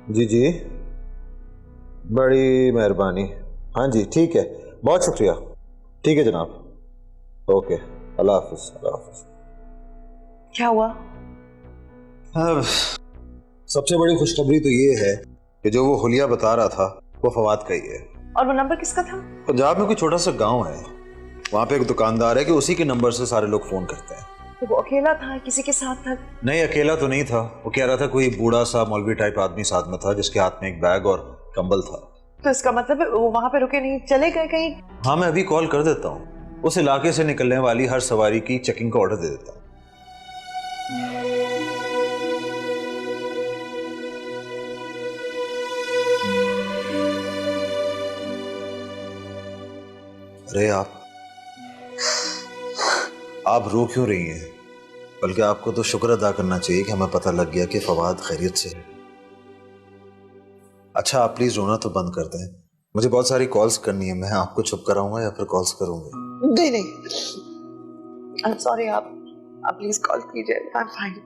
जी जी, बड़ी मेहरबानी। हाँ जी ठीक है, बहुत शुक्रिया। ठीक है जनाब, ओके, अल्लाह हाफिज। अल्लाह हाफिज। क्या हुआ? अब सबसे बड़ी खुशखबरी तो ये है कि जो वो हुलिया बता रहा था वो फवाद का ही है। और वो नंबर किसका था? पंजाब में कोई छोटा सा गांव है, वहां पे एक दुकानदार है कि उसी के नंबर से सारे लोग फोन करते हैं। तो वो अकेला था, किसी के साथ था? नहीं, अकेला तो नहीं था। वो कह रहा था कोई बूढ़ा सा मौलवी टाइप आदमी साथ में था जिसके हाथ में एक बैग और कंबल था। तो इसका मतलब है वो वहां पे रुके नहीं, चले गए कहीं? हाँ, मैं अभी कॉल कर देता हूँ। उस इलाके से निकलने वाली हर सवारी की चेकिंग का ऑर्डर दे देता हूँ। अरे आप रो क्यों रही हैं? बल्कि आपको तो शुक्र अदा करना चाहिए कि हमें पता लग गया कि फवाद खैरियत से है। अच्छा, आप प्लीज रोना तो बंद कर दें। मुझे बहुत सारी कॉल्स करनी है। मैं आपको चुप कराऊंगा या फिर कॉल्स करूंगी? नहीं नहीं, आई एम सॉरी। आप प्लीज कॉल कीजिए। I am fine.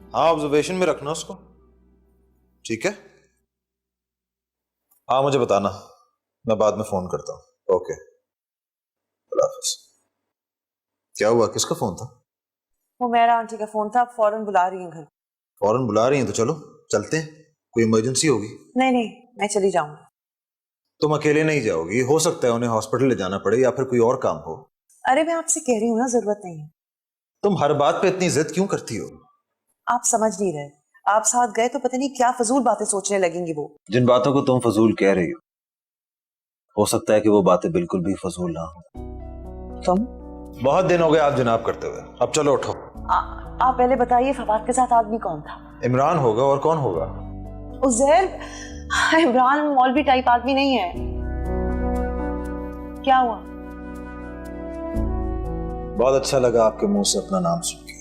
हाँ, ऑब्जर्वेशन में रखना उसको, ठीक है? हाँ, मुझे बताना, मैं बाद में फोन करता हूँ। ओके, अल्लाह हाफिज। क्या हुआ, किसका फोन था? वो मेरा आंटी का फोन था, फौरन बुला रही हैं घर। फौरन बुला रही हैं तो चलो चलते हैं, कोई इमरजेंसी होगी। नहीं नहीं, मैं चली जाऊंगी। तुम अकेले नहीं जाओगी, हो सकता है उन्हें हॉस्पिटल ले जाना पड़े या फिर कोई और काम हो। अरे मैं आपसे कह रही हूँ ना, जरूरत नहीं है। तुम हर बात पे इतनी जिद क्यों करती हो? आप समझ नहीं रहे। आप साथ गए तो पता नहीं क्या फजूल बातें सोचने लगेंगी वो। जिन बातों को तुम फजूल कह रही हो सकता है कि वो बातें बिल्कुल भी फजूल ना हो। तुम? बहुत दिन हो गए आप जनाब करते हुए, अब चलो उठो। आप पहले बताइए, फवाद के साथ आदमी कौन था? इमरान होगा, और कौन होगा? उज़ैर? इमरान मौलवी टाइप आदमी नहीं है। क्या हुआ? बहुत अच्छा लगा आपके मुंह से अपना नाम सुन के।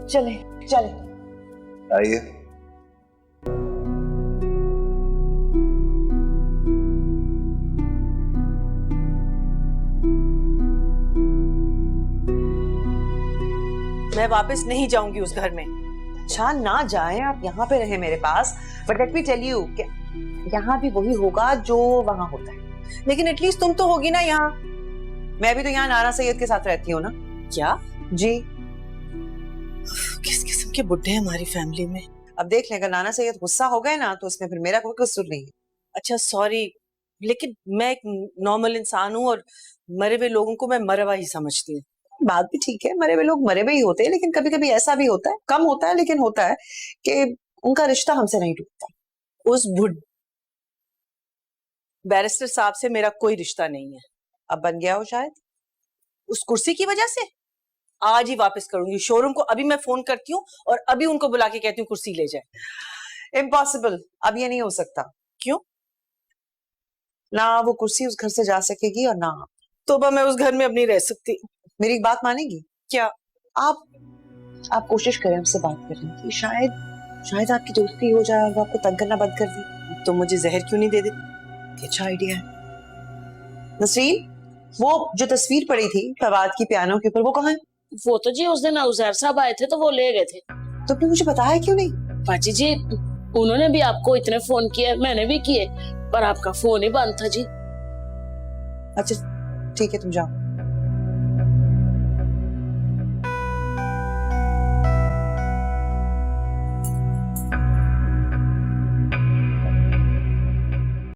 चले चले, आइए। मैं वापस नहीं जाऊंगी उस घर में। अच्छा ना जाए, आप यहाँ पे रहे मेरे पास, but let me tell you कि यहाँ भी वही होगा जो वहां होता है। लेकिन एटलीस्ट तुम तो होगी ना यहाँ। मैं भी तो यहाँ नाना सैयद के साथ रहती हूँ ना। क्या? जी। किस किस्म के बुड्ढे हैं हमारी फैमिली में। अब देख लें, अगर नाना सैयद गुस्सा हो गए ना तो उसमें फिर मेरा कोई कसूर नहीं है। अच्छा सॉरी, लेकिन मैं एक नॉर्मल इंसान हूँ और मरे हुए लोगों को मैं मरा हुआ ही समझती हूँ। बात भी ठीक है, मरे हुए लोग मरे हुए ही होते हैं, लेकिन कभी कभी ऐसा भी होता है, कम होता है लेकिन होता है, कि उनका रिश्ता हमसे नहीं टूटता। उस बुढ़ बैरिस्टर साहब से मेरा कोई रिश्ता नहीं है। अब बन गया हो शायद उस कुर्सी की वजह से। आज ही वापस करूंगी शोरूम को। अभी मैं फोन करती हूँ और अभी उनको बुला के कहती हूँ कुर्सी ले जाए। इम्पॉसिबल, अब ये नहीं हो सकता। क्यों? ना वो कुर्सी उस घर से जा सकेगी और ना आप। तो मैं उस घर में अब नहीं रह सकती। मेरी एक बात मानेगी? क्या? आप कोशिश करें हमसे बात करने की, शायद आपकी दोस्ती हो जाए और वो आपको तंग करना बंद कर दे। तो मुझे जहर क्यों नहीं दे देती? अच्छा आइडिया है। नसरीन, वो जो तस्वीर पड़ी थी फवाद की पियानो के ऊपर, वो कहाँ है? वो तो जी उस दिन उज़ैर साहब आए थे तो वो ले गए थे। तो आपने मुझे बताया क्यों नहीं? बाजी जी, उन्होंने भी आपको इतने फोन किए, मैंने भी किए, पर आपका फोन ही बंद था जी। अच्छा ठीक है, तुम जाओ।